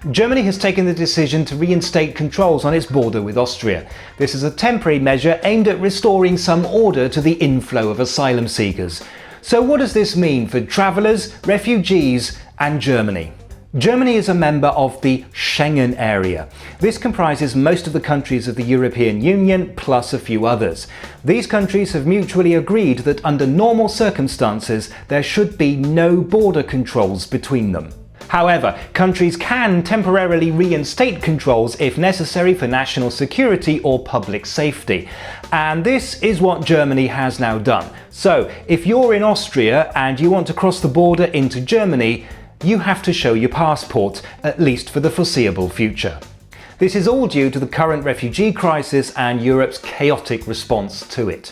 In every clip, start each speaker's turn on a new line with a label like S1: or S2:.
S1: Germany has taken the decision to reinstate controls on its border with Austria. This is a temporary measure aimed at restoring some order to the inflow of asylum seekers. So what does this mean for travellers, refugees and Germany? Germany is a member of the Schengen area. This comprises most of the countries of the European Union plus a few others. These countries have mutually agreed that under normal circumstances there should be no border controls between them. However, countries can temporarily reinstate controls if necessary for national security or public safety. And this is what Germany has now done. So, if you're in Austria and you want to cross the border into Germany, you have to show your passport, at least for the foreseeable future. This is all due to the current refugee crisis and Europe's chaotic response to it.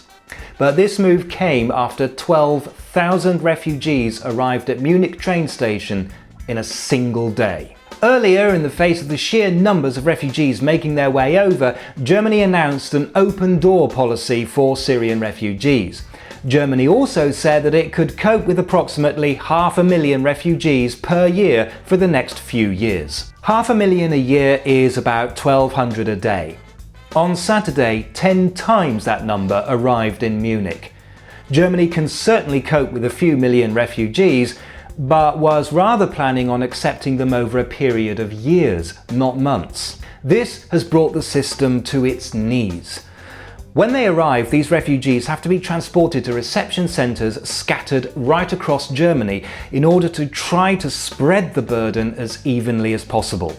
S1: But this move came after 12,000 refugees arrived at Munich train station in a single day. Earlier, in the face of the sheer numbers of refugees making their way over, Germany announced an open door policy for Syrian refugees. Germany also said that it could cope with approximately 500,000 refugees per year for the next few years. 500,000 a year is about 1,200 a day. On Saturday, 10 times that number arrived in Munich. Germany can certainly cope with a few million refugees, but was rather planning on accepting them over a period of years, not months. This has brought the system to its knees. When they arrive, these refugees have to be transported to reception centres scattered right across Germany in order to try to spread the burden as evenly as possible.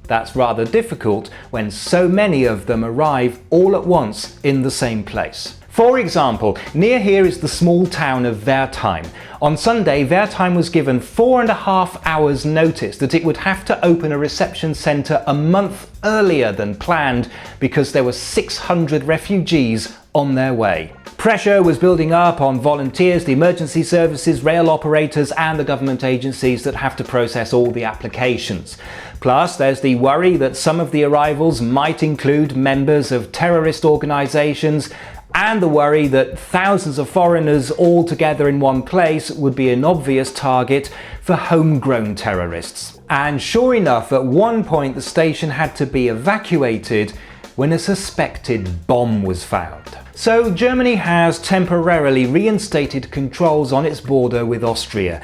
S1: That's rather difficult when so many of them arrive all at once in the same place. For example, near here is the small town of Wertheim. On Sunday, Wertheim was given 4.5 hours notice that it would have to open a reception centre a month earlier than planned because there were 600 refugees on their way. Pressure was building up on volunteers, the emergency services, rail operators and the government agencies that have to process all the applications. Plus, there's the worry that some of the arrivals might include members of terrorist organisations, and the worry that thousands of foreigners all together in one place would be an obvious target for homegrown terrorists. And sure enough, at one point the station had to be evacuated when a suspected bomb was found. So Germany has temporarily reinstated controls on its border with Austria.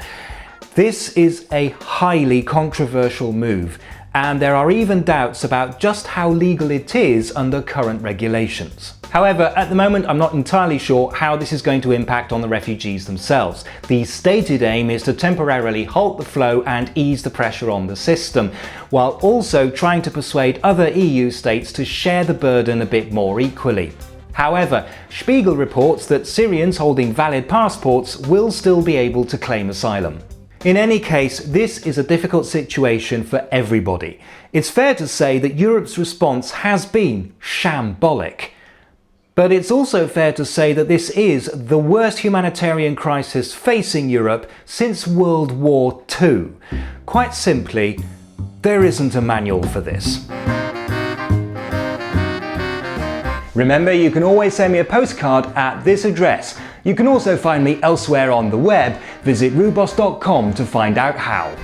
S1: This is a highly controversial move, and there are even doubts about just how legal it is under current regulations. However, at the moment I'm not entirely sure how this is going to impact on the refugees themselves. The stated aim is to temporarily halt the flow and ease the pressure on the system, while also trying to persuade other EU states to share the burden a bit more equally. However, Spiegel reports that Syrians holding valid passports will still be able to claim asylum. In any case, this is a difficult situation for everybody. It's fair to say that Europe's response has been shambolic. But it's also fair to say that this is the worst humanitarian crisis facing Europe since World War II. Quite simply, there isn't a manual for this. Remember, you can always send me a postcard at this address. You can also find me elsewhere on the web. Visit rewboss.com to find out how.